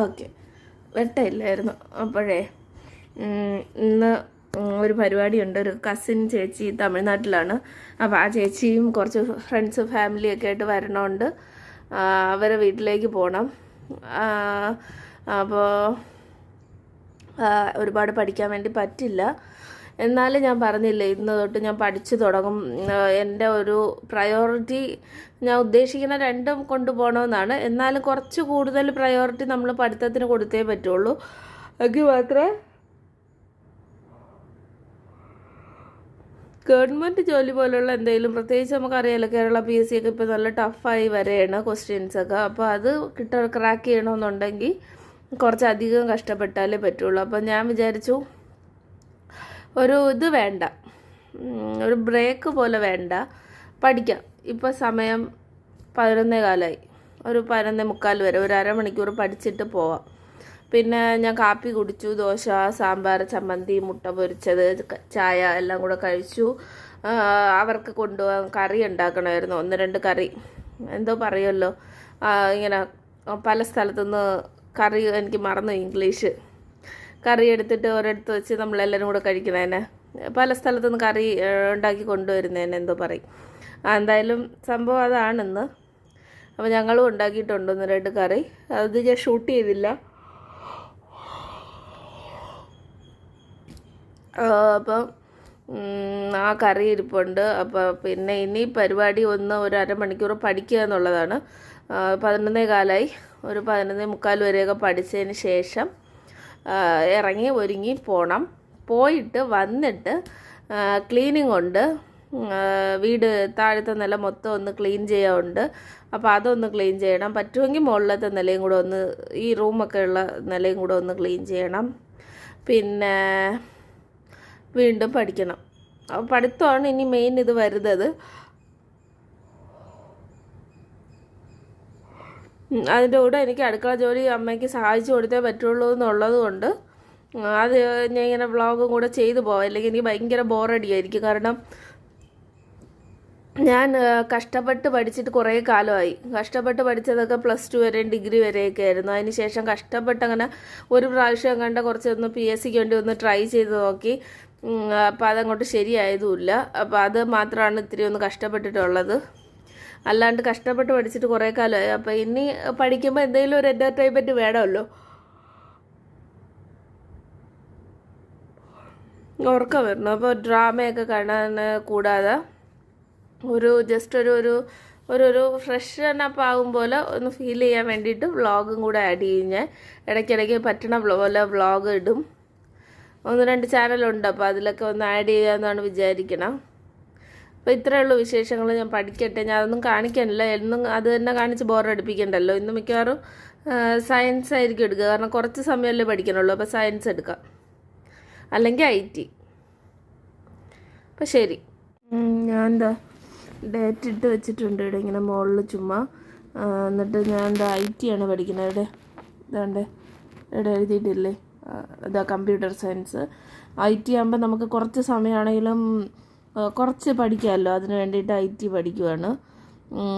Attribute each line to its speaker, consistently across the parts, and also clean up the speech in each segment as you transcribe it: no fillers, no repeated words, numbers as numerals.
Speaker 1: Okay, വെട്ടമില്ലായിരുന്നു. അപ്പോഴേ ഇന്ന് ഒരു പരിപാടിയുണ്ട്. ഒരു കസിൻ ചേച്ചി തമിഴ്നാട്ടിലാണ്. അപ്പോൾ ആ ചേച്ചിയും കുറച്ച് ഫ്രണ്ട്സ് ഫാമിലിയൊക്കെ ആയിട്ട് വരണമുണ്ട്. അവരെ വീട്ടിലേക്ക് പോകണം. അപ്പോൾ ഒരുപാട് പഠിക്കാൻ വേണ്ടി പറ്റില്ല. എന്നാലും ഞാൻ പറഞ്ഞില്ലേ, ഇന്ന് തൊട്ട് ഞാൻ പഠിച്ചു തുടങ്ങും. എൻ്റെ ഒരു പ്രയോറിറ്റി ഞാൻ ഉദ്ദേശിക്കുന്ന രണ്ടും കൊണ്ടുപോകണമെന്നാണ്. എന്നാലും കുറച്ച് കൂടുതൽ പ്രയോറിറ്റി നമ്മൾ പഠിത്തത്തിന് കൊടുത്തേ പറ്റുള്ളൂ. എങ്കിൽ മാത്രമേ ഗവൺമെൻറ് ജോലി പോലുള്ള എന്തെങ്കിലും, പ്രത്യേകിച്ച് നമുക്കറിയാമല്ലോ കേരള PSC ഒക്കെ ഇപ്പോൾ നല്ല ടഫായി വരെയാണ് ക്വസ്റ്റ്യൻസൊക്കെ. അപ്പോൾ അത് ക്രാക്ക് ചെയ്യണമെന്നുണ്ടെങ്കിൽ കുറച്ചധികം കഷ്ടപ്പെട്ടാലേ പറ്റുള്ളൂ. അപ്പോൾ ഞാൻ വിചാരിച്ചു ഒരു ഇത് വേണ്ട, ഒരു ബ്രേക്ക് പോലെ വേണ്ട, പഠിക്കാം. ഇപ്പോൾ സമയം 11:15, ഒരു 11:45 വരെ ഒരു അരമണിക്കൂർ പഠിച്ചിട്ട് പോവാം. പിന്നെ ഞാൻ കാപ്പി കുടിച്ചു, ദോശ, സാമ്പാർ, ചമ്മന്തി, മുട്ട പൊരിച്ചത്, ചായ എല്ലാം കൂടെ കഴിച്ചു. അവർക്ക് കൊണ്ടുപോകാൻ കറി ഉണ്ടാക്കണമായിരുന്നു, 1-2 കറി. എന്തോ പറയുമല്ലോ, ഇങ്ങനെ പല സ്ഥലത്തുനിന്ന് കറി, എനിക്ക് മറന്നു ഇംഗ്ലീഷ്. കറി എടുത്തിട്ട് ഒരിടത്ത് വെച്ച് നമ്മളെല്ലാവരും കൂടെ കഴിക്കണേനെ, പല സ്ഥലത്തുനിന്ന് കറി ഉണ്ടാക്കി കൊണ്ടുവരുന്നതിന് എന്തോ പറയും. എന്തായാലും സംഭവം അതാണിന്ന്. അപ്പോൾ ഞങ്ങളും ഉണ്ടാക്കിയിട്ടുണ്ട് 1-2 കറി. അത് ഞാൻ ഷൂട്ട് ചെയ്തില്ല. അപ്പം ആ കറി ഇരിപ്പുണ്ട്. അപ്പോൾ പിന്നെ ഇനി പരിപാടി ഒരു അരമണിക്കൂർ പഠിക്കുക എന്നുള്ളതാണ്. 11:15 ഒരു 11:45 വരെയൊക്കെ പഠിച്ചതിന് ശേഷം ഇറങ്ങി ഒരുങ്ങി പോകണം. പോയിട്ട് വന്നിട്ട് ക്ലീനിങ് ഉണ്ട്. വീട് താഴത്തെ നില മൊത്തം ഒന്ന് ക്ലീൻ ചെയ്യാറുണ്ട്. അപ്പോൾ അതൊന്ന് ക്ലീൻ ചെയ്യണം. പറ്റുമെങ്കിൽ മുകളിലത്തെ നിലയും കൂടെ ഒന്ന്, ഈ റൂമൊക്കെ ഉള്ള നിലയും കൂടെ ഒന്ന് ക്ലീൻ ചെയ്യണം. പിന്നെ വീണ്ടും പഠിക്കണം. അപ്പോൾ പഠിത്തമാണ് ഇനി മെയിൻ ഇത് വരുന്നത്. അതിൻ്റെ കൂടെ എനിക്ക് അടുക്കള ജോലി അമ്മയ്ക്ക് സഹായിച്ചു കൊടുത്തേ പറ്റുള്ളൂ എന്നുള്ളത് കൊണ്ട് അത് ഞാൻ ഇങ്ങനെ വ്ളോഗും കൂടെ ചെയ്തു പോവാം. അല്ലെങ്കിൽ എനിക്ക് ഭയങ്കര ബോറടിയായിരിക്കും. കാരണം ഞാൻ കഷ്ടപ്പെട്ട് പഠിച്ചിട്ട് കുറേ കാലമായി. കഷ്ടപ്പെട്ട് പഠിച്ചതൊക്കെ +2 വരെയും ഡിഗ്രി വരെയൊക്കെ ആയിരുന്നു. അതിന് ശേഷം കഷ്ടപ്പെട്ട് അങ്ങനെ ഒരു പ്രാവശ്യം കണ്ട കുറച്ചൊന്ന് PSCക്ക് വേണ്ടി ഒന്ന് ട്രൈ ചെയ്ത് നോക്കി. അപ്പോൾ അതങ്ങോട്ട് ശരിയായതുമില്ല. അപ്പോൾ അത് മാത്രമാണ് ഇത്തിരി ഒന്ന് കഷ്ടപ്പെട്ടിട്ടുള്ളത്. അല്ലാണ്ട് കഷ്ടപ്പെട്ട് പഠിച്ചിട്ട് കുറേ കാലമായി. അപ്പോൾ ഇനി പഠിക്കുമ്പോൾ എന്തെങ്കിലും ഒരു എൻ്റർടൈൻമെൻറ്റ് വേണമല്ലോ. ഉറക്കം വരണം. അപ്പോൾ ഡ്രാമയൊക്കെ കാണാൻ കൂടാതെ ജസ്റ്റ് ഒരു ഫ്രഷനപ്പ് ആകും പോലെ ഒന്ന് ഫീൽ ചെയ്യാൻ വേണ്ടിയിട്ട് വ്ളോഗും കൂടെ ആഡ് ചെയ്യും. ഞാൻ ഇടയ്ക്കിടയ്ക്ക് പറ്റണ പോലെ വ്ളോഗ് ഇടും. 1-2 ചാനലുണ്ട്. അപ്പോൾ അതിലൊക്കെ ഒന്ന് ആഡ് ചെയ്യാമെന്നാണ് വിചാരിക്കണം. അപ്പോൾ ഇത്രയേ ഉള്ളൂ വിശേഷങ്ങൾ. ഞാൻ പഠിക്കട്ടെ. ഞാൻ അതൊന്നും കാണിക്കാനില്ല. എന്നും അത് തന്നെ കാണിച്ച് ബോറടിപ്പിക്കണ്ടല്ലോ. ഇന്ന് മിക്കവാറും സയൻസ് ആയിരിക്കും എടുക്കുക. കാരണം കുറച്ച് സമയമല്ലേ പഠിക്കണുള്ളൂ. അപ്പോൾ സയൻസ് എടുക്കാം, അല്ലെങ്കിൽ IT. അപ്പോൾ ശരി, ഞാൻ എന്താ ഡേറ്റ് ഇട്ട് വെച്ചിട്ടുണ്ട് ഇവിടെ ഇങ്ങനെ മുകളിൽ ചുമ്മാ. എന്നിട്ട് ഞാൻ IT ആണ് പഠിക്കുന്നത്. ഇവിടെ എഴുതിയിട്ടില്ലേ, ഇതാ കമ്പ്യൂട്ടർ സയൻസ്. IT ആകുമ്പോൾ നമുക്ക് കുറച്ച് സമയമാണെങ്കിലും കുറച്ച് പഠിക്കാമല്ലോ. അതിന് വേണ്ടിയിട്ട് IT പഠിക്കുവാണ്.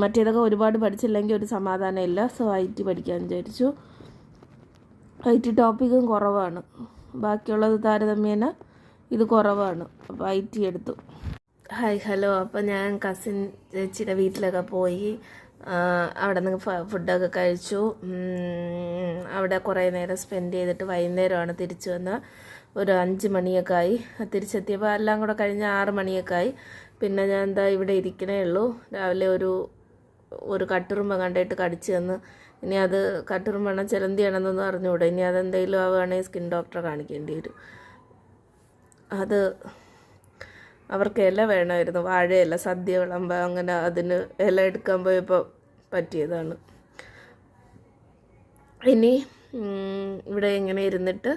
Speaker 1: മറ്റേതൊക്കെ ഒരുപാട് പഠിച്ചില്ലെങ്കിൽ ഒരു സമാധാനമില്ല. സോ IT പഠിക്കാമെന്ന് വിചാരിച്ചു. IT ടോപ്പിക്കും കുറവാണ്, ബാക്കിയുള്ളത് താരതമ്യേന ഇത് കുറവാണ്. അപ്പോൾ IT എടുത്തു. Hi, hello. അപ്പോൾ ഞാൻ കസിൻ ചേച്ചിയുടെ വീട്ടിലൊക്കെ പോയി. അവിടെ നിന്ന് ഫുഡൊക്കെ കഴിച്ചു. അവിടെ കുറേ നേരം സ്പെൻഡ് ചെയ്തിട്ട് വൈകുന്നേരമാണ് തിരിച്ചു വന്നത്. ഒരു 5 മണിയൊക്കെ ആയി. തിരിച്ചെത്തിയപ്പോൾ എല്ലാം കൂടെ കഴിഞ്ഞ് 6 മണിയൊക്കെ ആയി. പിന്നെ ഞാൻ ഇവിടെ ഇരിക്കണേ ഉള്ളൂ. രാവിലെ ഒരു കട്ടുറുമ്പ കണ്ടിട്ട് കടിച്ചു തന്ന്. ഇനി അത് കട്ടുറുമ്പാണോ ചിലന്തിയാണെന്നൊന്നും അറിഞ്ഞുകൂടെ. ഇനി അതെന്തെങ്കിലും ആവുകയാണെങ്കിൽ സ്കിൻ ഡോക്ടറെ കാണിക്കേണ്ടി വരും. അത് അവർക്ക് ഇല വേണമായിരുന്നു, വാഴയില, സദ്യ വിളമ്പ്. അങ്ങനെ അതിന് ഇല എടുക്കാൻ പോയപ്പോൾ പറ്റിയതാണ്. ഇനി ഇവിടെ ഇങ്ങനെ ഇരുന്നിട്ട്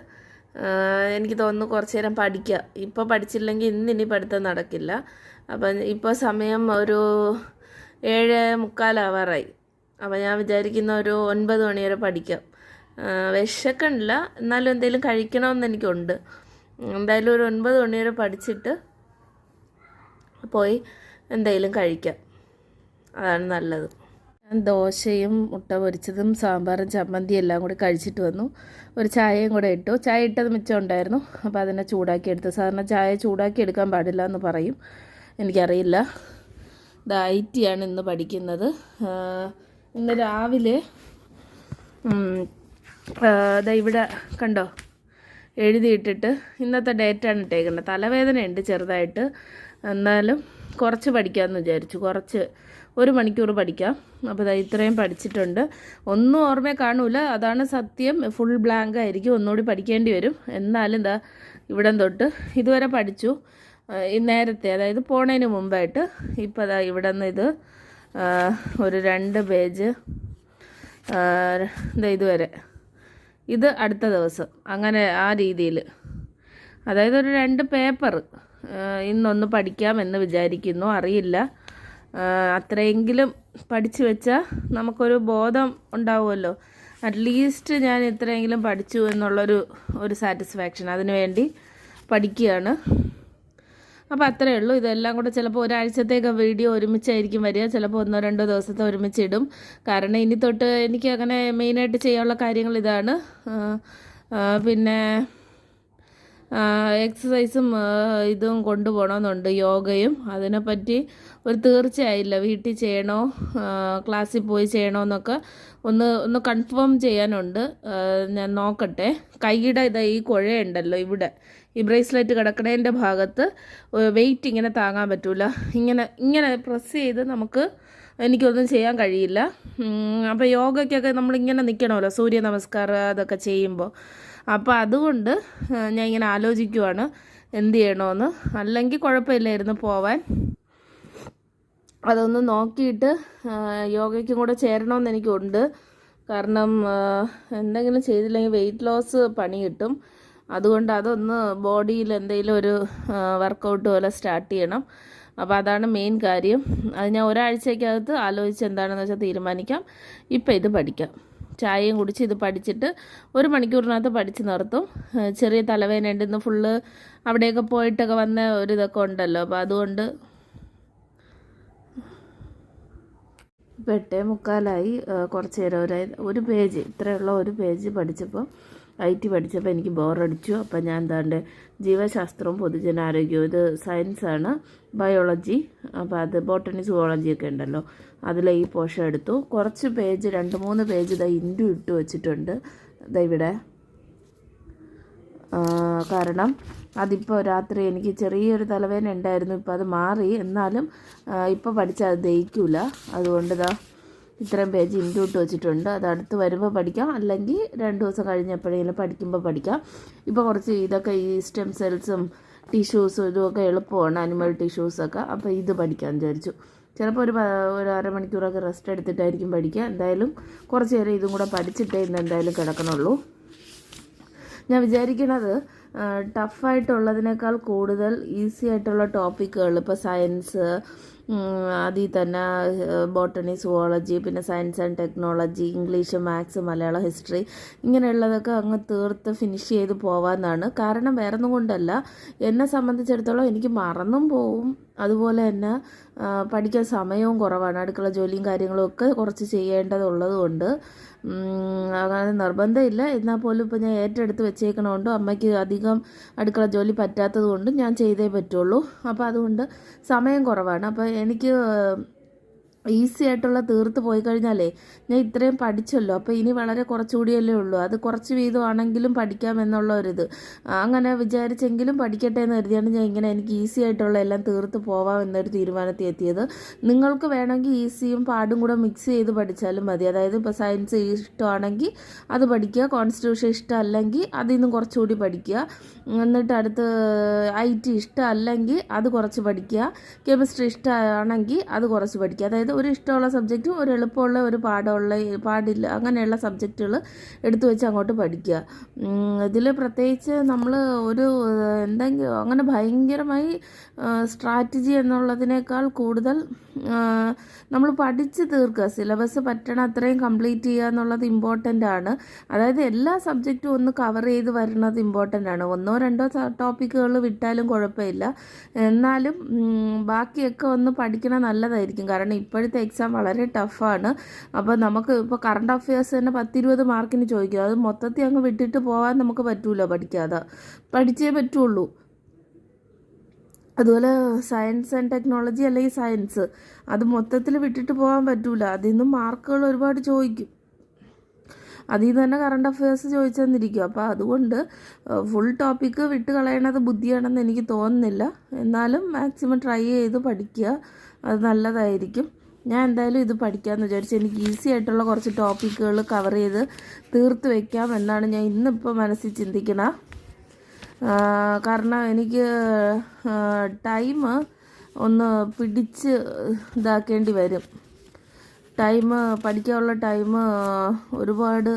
Speaker 1: എനിക്ക് തോന്നുന്നു കുറച്ച് നേരം പഠിക്കുക. ഇപ്പോൾ പഠിച്ചില്ലെങ്കിൽ ഇനി പഠിത്തം നടക്കില്ല. അപ്പം ഇപ്പോൾ സമയം ഒരു 7:45 ആവാറായി. അപ്പോൾ ഞാൻ വിചാരിക്കുന്ന ഒരു 9 മണി വരെ പഠിക്കാം. വിശക്കണില്ല, എന്നാലും എന്തെങ്കിലും കഴിക്കണമെന്ന് എനിക്കുണ്ട്. എന്തായാലും ഒരു 9 മണി വരെ പഠിച്ചിട്ട് പോയി എന്തെങ്കിലും കഴിക്കാം, അതാണ് നല്ലത്. ഞാൻ ദോശയും മുട്ട പൊരിച്ചതും സാമ്പാറും ചമ്മന്തിയും എല്ലാം കൂടി കഴിച്ചിട്ട് വന്നു. ഒരു ചായയും കൂടെ ഇട്ടു. ചായ ഇട്ടത് മിച്ചം ഉണ്ടായിരുന്നു, അപ്പോൾ അതിനെ ചൂടാക്കി എടുത്തു. സാധാരണ ചായ ചൂടാക്കി എടുക്കാൻ പാടില്ല എന്ന് പറയും, എനിക്കറിയില്ല. ഇത് IT ആണ് ഇന്ന് പഠിക്കുന്നത്. ഇന്ന് രാവിലെ ഇവിടെ കണ്ടോ എഴുതിയിട്ടിട്ട് ഇന്നത്തെ ഡേറ്റാണ് ഇട്ടേക്കുന്നത്. തലവേദനയുണ്ട് ചെറുതായിട്ട്, എന്നാലും കുറച്ച് പഠിക്കാമെന്ന് വിചാരിച്ചു. ഒരു മണിക്കൂർ പഠിക്കാം. അപ്പോൾ ഇത്രയും പഠിച്ചിട്ടുണ്ട്. ഒന്നും ഓർമ്മ കാണൂല, അതാണ് സത്യം. ഫുൾ ബ്ലാങ്ക് ആയിരിക്കും, ഒന്നുകൂടി പഠിക്കേണ്ടി വരും. എന്നാലും ഇവിടം തൊട്ട് ഇതുവരെ പഠിച്ചു. നേരത്തെ, അതായത് പോണതിന് മുമ്പായിട്ട്. ഇപ്പോൾ ഇവിടെ നിന്ന് ഇത് ഒരു 2 പേജ് ഇതുവരെ, ഇത് അടുത്ത ദിവസം, അങ്ങനെ ആ രീതിയിൽ. അതായത് ഒരു 2 പേപ്പർ ഇന്നൊന്ന് പഠിക്കാമെന്ന് വിചാരിക്കുന്നു. അറിയില്ല, അത്രയെങ്കിലും പഠിച്ചു വെച്ചാൽ നമുക്കൊരു ബോധം ഉണ്ടാവുമല്ലോ. അറ്റ്ലീസ്റ്റ് ഞാൻ ഇത്രയെങ്കിലും പഠിച്ചു എന്നുള്ളൊരു സാറ്റിസ്ഫാക്ഷൻ, അതിനു വേണ്ടി പഠിക്കുകയാണ്. അപ്പോൾ അത്രയേ ഉള്ളൂ. ഇതെല്ലാം കൂടെ ചിലപ്പോൾ ഒരാഴ്ചത്തേക്ക് വീഡിയോ ഒരുമിച്ചായിരിക്കും വരിക, ചിലപ്പോൾ 1-2 ദിവസത്തെ ഒരുമിച്ചിടും. കാരണം ഇനി തൊട്ട് എനിക്ക് അങ്ങനെ മെയിനായിട്ട് ചെയ്യാനുള്ള കാര്യങ്ങൾ ഇതാണ്. പിന്നെ എക്സസൈസും ഇതും കൊണ്ടുപോകണമെന്നുണ്ട്, യോഗയും. അതിനെപ്പറ്റി ഒരു തീർച്ചയായില്ല, വീട്ടിൽ ചെയ്യണോ ക്ലാസ്സിൽ പോയി ചെയ്യണോ എന്നൊക്കെ ഒന്ന് കൺഫേം ചെയ്യാനുണ്ട്. ഞാൻ നോക്കട്ടെ. കൈയുടെ ഈ കുഴയുണ്ടല്ലോ, ഇവിടെ ഈ ബ്രേസ്ലെറ്റ് കിടക്കണേൻ്റെ ഭാഗത്ത് വെയിറ്റ് ഇങ്ങനെ താങ്ങാൻ പറ്റില്ല. ഇങ്ങനെ പ്രസ് ചെയ്ത് എനിക്കൊന്നും ചെയ്യാൻ കഴിയില്ല. അപ്പോൾ യോഗയ്ക്കൊക്കെ നമ്മളിങ്ങനെ നിൽക്കണമല്ലോ, സൂര്യ നമസ്കാരം അതൊക്കെ ചെയ്യുമ്പോൾ. അപ്പോൾ അതുകൊണ്ട് ഞാൻ ഇങ്ങനെ ആലോചിക്കുവാണ് എന്ത് ചെയ്യണമെന്ന്. അല്ലെങ്കിൽ കുഴപ്പമില്ലായിരുന്നു പോവാൻ. അതൊന്ന് നോക്കിയിട്ട് യോഗയ്ക്കും കൂടെ ചേരണമെന്ന് എനിക്കുണ്ട്. കാരണം എന്തെങ്കിലും ചെയ്തില്ലെങ്കിൽ വെയിറ്റ് ലോസ് പണി കിട്ടും. അതുകൊണ്ട് അതൊന്ന് ബോഡിയിൽ എന്തെങ്കിലും ഒരു വർക്കൗട്ട് പോലെ സ്റ്റാർട്ട് ചെയ്യണം. അപ്പോൾ അതാണ് മെയിൻ കാര്യം. അത് ഞാൻ ഒരാഴ്ചക്കകത്ത് ആലോചിച്ച് എന്താണെന്ന് വെച്ചാൽ തീരുമാനിക്കാം. ഇപ്പം ഇത് പഠിക്കാം. ചായയും കുടിച്ച് ഇത് പഠിച്ചിട്ട് 1 മണിക്കൂറിനകത്ത് പഠിച്ച് നിർത്തും. ചെറിയ തലവേദന ഉണ്ട്, ഇന്ന് ഫുള്ള് അവിടെയൊക്കെ പോയിട്ടൊക്കെ വന്ന ഒരിതൊക്കെ ഉണ്ടല്ലോ. അപ്പോൾ അതുകൊണ്ട് ഇപ്പോൾ 8:45. കുറച്ച് നേരം ഒരു പേജ്, ഇത്രയുള്ള ഒരു പേജ് പഠിച്ചപ്പോൾ IT പഠിച്ചപ്പോൾ എനിക്ക് ബോറടിച്ചു. അപ്പോൾ ഞാൻ ജീവശാസ്ത്രവും പൊതുജനാരോഗ്യവും, ഇത് സയൻസാണ്, ബയോളജി. അപ്പോൾ അത് ബോട്ടണി സുവോളജി ഒക്കെ ഉണ്ടല്ലോ, അതിലെ ഈ പോർഷൻ എടുത്തു. കുറച്ച് പേജ്, 2-3 പേജ് ഇൻറ്റു ഇട്ട് വെച്ചിട്ടുണ്ട് ഇവിടെ. കാരണം അതിപ്പോൾ രാത്രി എനിക്ക് ചെറിയൊരു തലവേദന ഉണ്ടായിരുന്നു, ഇപ്പോൾ അത് മാറി. എന്നാലും ഇപ്പോൾ പഠിച്ചാൽ അത് ദഹിക്കില്ല. അതുകൊണ്ട് ഇത്രയും പേജ് ഇൻറ്റു ഇട്ട് വെച്ചിട്ടുണ്ട്. അത് അടുത്ത് വരുമ്പോൾ പഠിക്കാം, അല്ലെങ്കിൽ 2 ദിവസം കഴിഞ്ഞപ്പോഴെങ്കിലും പഠിക്കുമ്പോൾ പഠിക്കാം. ഇപ്പോൾ കുറച്ച് ഇതൊക്കെ ഈ സ്റ്റെം സെൽസും ടിഷ്യൂസും ഇതുമൊക്കെ എളുപ്പമാണ്, അനിമൽ ടിഷ്യൂസൊക്കെ. അപ്പോൾ ഇത് പഠിക്കാൻ വിചാരിച്ചു. ചിലപ്പോൾ ഒരു അരമണിക്കൂറൊക്കെ റെസ്റ്റ് എടുത്തിട്ടായിരിക്കും പഠിക്കുക. എന്തായാലും കുറച്ച് നേരം ഇതും കൂടെ പഠിച്ചിട്ടേ ഇന്ന് എന്തായാലും കിടക്കണുള്ളൂ. ഞാൻ വിചാരിക്കുന്നത് ടഫായിട്ടുള്ളതിനേക്കാൾ കൂടുതൽ ഈസി ആയിട്ടുള്ള ടോപ്പിക്കുകൾ, ഇപ്പോൾ സയൻസ്, അതിൽ തന്നെ ബോട്ടണി സുവോളജി, പിന്നെ science and technology, English, maths, Malayalam, history, ഇങ്ങനെയുള്ളതൊക്കെ അങ്ങ് തീർത്ത് ഫിനിഷ് ചെയ്ത് പോകാമെന്നാണ്. കാരണം വേറൊന്നും കൊണ്ടല്ല, എന്നെ സംബന്ധിച്ചിടത്തോളം എനിക്ക് മറന്നും പോവും. അതുപോലെ തന്നെ പഠിക്കാൻ സമയവും കുറവാണ്. അടുക്കള ജോലിയും കാര്യങ്ങളും ഒക്കെ കുറച്ച് ചെയ്യേണ്ടതുള്ളത് കൊണ്ട് അങ്ങനെ നിർബന്ധമില്ല. എന്നാൽ പോലും ഇപ്പോൾ ഞാൻ ഏറ്റെടുത്ത് വെച്ചേക്കണോണ്ട് അമ്മയ്ക്ക് അധികം അടുക്കള ജോലി പറ്റാത്തത് കൊണ്ട് ഞാൻ ചെയ്തേ പറ്റുള്ളൂ. അപ്പോൾ അതുകൊണ്ട് സമയം കുറവാണ്. അപ്പോൾ എനിക്ക് ഈസി ആയിട്ടുള്ള തീർത്ത് പോയി കഴിഞ്ഞാലേ ഞാൻ ഇത്രയും പഠിച്ചല്ലോ, അപ്പോൾ ഇനി വളരെ കുറച്ചുകൂടിയല്ലേ ഉള്ളൂ, അത് കുറച്ച് വീതമാണെങ്കിലും പഠിക്കാം എന്നുള്ള ഒരിത് അങ്ങനെ വിചാരിച്ചെങ്കിലും പഠിക്കട്ടെ എന്ന് കരുതിയാണ് ഞാൻ ഇങ്ങനെ എനിക്ക് ഈസി ആയിട്ടുള്ള എല്ലാം തീർത്ത് പോവാം എന്നൊരു തീരുമാനത്തിൽ എത്തിയത്. നിങ്ങൾക്ക് വേണമെങ്കിൽ ഈസിയും പാടും കൂടെ മിക്സ് ചെയ്ത് പഠിച്ചാലും മതി. അതായത് ഇപ്പോൾ സയൻസ് ഇഷ്ടമാണെങ്കിൽ അത് പഠിക്കുക, കോൺസ്റ്റിറ്റ്യൂഷൻ ഇഷ്ടമല്ലെങ്കിൽ അതിൽ നിന്നും കുറച്ചുകൂടി പഠിക്കുക, എന്നിട്ട് അടുത്ത് IT ഇഷ്ടമല്ലെങ്കിൽ അത് കുറച്ച് പഠിക്കുക, കെമിസ്ട്രി ഇഷ്ടമാണെങ്കിൽ അത് കുറച്ച് പഠിക്കുക. അതായത് ഒരു ഇഷ്ടമുള്ള സബ്ജക്റ്റും ഒരു എളുപ്പമുള്ള ഒരു പാടില്ല അങ്ങനെയുള്ള സബ്ജക്റ്റുകൾ എടുത്തു വെച്ച് അങ്ങോട്ട് പഠിക്കുക. ഇതിൽ പ്രത്യേകിച്ച് നമ്മൾ എന്തെങ്കിലും അങ്ങനെ ഭയങ്കരമായി സ്ട്രാറ്റജി എന്നുള്ളതിനേക്കാൾ കൂടുതൽ നമ്മൾ പഠിച്ച് തീർക്കുക, സിലബസ് പറ്റണ അത്രയും കംപ്ലീറ്റ് ചെയ്യുക എന്നുള്ളത് ഇമ്പോർട്ടൻ്റ് ആണ്. അതായത് എല്ലാ സബ്ജക്റ്റും ഒന്ന് കവർ ചെയ്ത് വരുന്നത് ഇമ്പോർട്ടൻ്റ് ആണ്. 1-2 ടോപ്പിക്കുകൾ വിട്ടാലും കുഴപ്പമില്ല, എന്നാലും ബാക്കിയൊക്കെ ഒന്ന് പഠിക്കണം നല്ലതായിരിക്കും. കാരണം ഇപ്പോഴത്തെ ഇപ്പോഴത്തെ എക്സാം വളരെ ടഫാണ്. അപ്പോൾ നമുക്ക് ഇപ്പോൾ കറണ്ട് അഫയേഴ്സ് തന്നെ 10-20 മാർക്കിന് ചോദിക്കും. അത് മൊത്തത്തിൽ അങ്ങ് വിട്ടിട്ട് പോകാൻ നമുക്ക് പറ്റൂല, പഠിക്കാതെ പഠിച്ചേ പറ്റുള്ളൂ. അതുപോലെ സയൻസ് ആൻഡ് ടെക്നോളജി അല്ലെങ്കിൽ സയൻസ്, അത് മൊത്തത്തിൽ വിട്ടിട്ട് പോകാൻ പറ്റൂല. അതിൽ നിന്നും മാർക്കുകൾ ഒരുപാട് ചോദിക്കും. അതിൽ നിന്ന് തന്നെ കറണ്ട് അഫയേഴ്സ് ചോദിച്ചു തന്നിരിക്കും. അപ്പോൾ അതുകൊണ്ട് ഫുൾ ടോപ്പിക്ക് വിട്ട് കളയണത് ബുദ്ധിയാണെന്ന് എനിക്ക് തോന്നുന്നില്ല. എന്നാലും മാക്സിമം ട്രൈ ചെയ്ത് പഠിക്കുക, അത് നല്ലതായിരിക്കും. ഞാൻ എന്തായാലും ഇത് പഠിക്കാമെന്ന് വിചാരിച്ചു. എനിക്ക് ഈസി ആയിട്ടുള്ള കുറച്ച് ടോപ്പിക്കുകൾ കവർ ചെയ്ത് തീർത്ത് വയ്ക്കാം എന്നാണ് ഞാൻ ഇന്നിപ്പോൾ മനസ്സിൽ ചിന്തിക്കണം. കാരണം എനിക്ക് ടൈം ഒന്ന് പിടിച്ച് ഇതാക്കേണ്ടി വരും. പഠിക്കാനുള്ള ടൈം ഒരുപാട്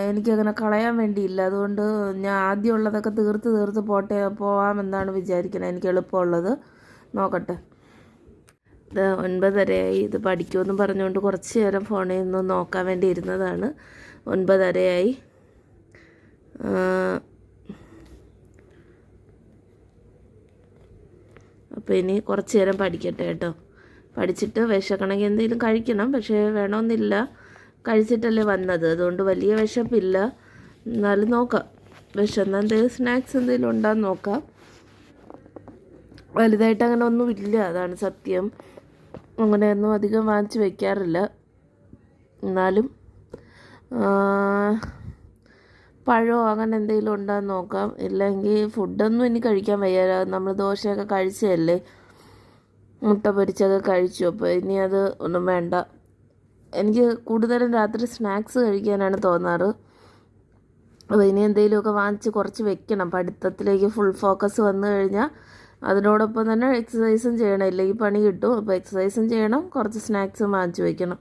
Speaker 1: എനിക്കങ്ങനെ കളയാൻ വേണ്ടിയില്ല. അതുകൊണ്ട് ഞാൻ ആദ്യമുള്ളതൊക്കെ തീർത്ത് പോവാമെന്നാണ് വിചാരിക്കുന്നത്. എനിക്ക് എളുപ്പമുള്ളത് നോക്കട്ടെ. ഇത് 9:30 ഇത് പഠിക്കുമെന്ന് പറഞ്ഞുകൊണ്ട് കുറച്ച് നേരം ഫോണിൽ നിന്ന് നോക്കാൻ വേണ്ടി ഇരുന്നതാണ്. 9:30 അപ്പോൾ ഇനി കുറച്ച് നേരം പഠിക്കട്ടെ കേട്ടോ. പഠിച്ചിട്ട് വിശക്കണമെങ്കിൽ എന്തെങ്കിലും കഴിക്കണം. പക്ഷേ വേണമെന്നില്ല, കഴിച്ചിട്ടല്ലേ വന്നത്. അതുകൊണ്ട് വലിയ വിശപ്പില്ല. എന്നാലും നോക്കാം, വിശന്നാൽ എന്തെങ്കിലും സ്നാക്സ് എന്തെങ്കിലും ഉണ്ടാകുന്ന നോക്കാം. വലുതായിട്ട് അങ്ങനെ ഒന്നുമില്ല, അതാണ് സത്യം. അങ്ങനെയൊന്നും അധികം വാങ്ങിച്ച് വയ്ക്കാറില്ല. എന്നാലും പഴമോ അങ്ങനെ എന്തെങ്കിലും ഉണ്ടാകുന്ന നോക്കാം. ഇല്ലെങ്കിൽ ഫുഡൊന്നും ഇനി കഴിക്കാൻ വയ്യ. നമ്മൾ ദോശയൊക്കെ കഴിച്ചതല്ലേ, മുട്ട പൊരിച്ചൊക്കെ കഴിച്ചു. അപ്പോൾ ഇനി അത് ഒന്നും വേണ്ട. എനിക്ക് കൂടുതലും രാത്രി സ്നാക്സ് കഴിക്കാനാണ് തോന്നാറ്. അപ്പോൾ ഇനി എന്തെങ്കിലുമൊക്കെ വാങ്ങിച്ച് കുറച്ച് വെക്കണം. പഠിത്തത്തിലേക്ക് ഫുൾ ഫോക്കസ് വന്നു കഴിഞ്ഞാൽ അതിനോടൊപ്പം തന്നെ എക്സസൈസും ചെയ്യണം, ഇല്ലെങ്കിൽ പണി കിട്ടും. അപ്പോൾ എക്സസൈസും ചെയ്യണം, കുറച്ച് സ്നാക്സും വാങ്ങിച്ച് വെക്കണം.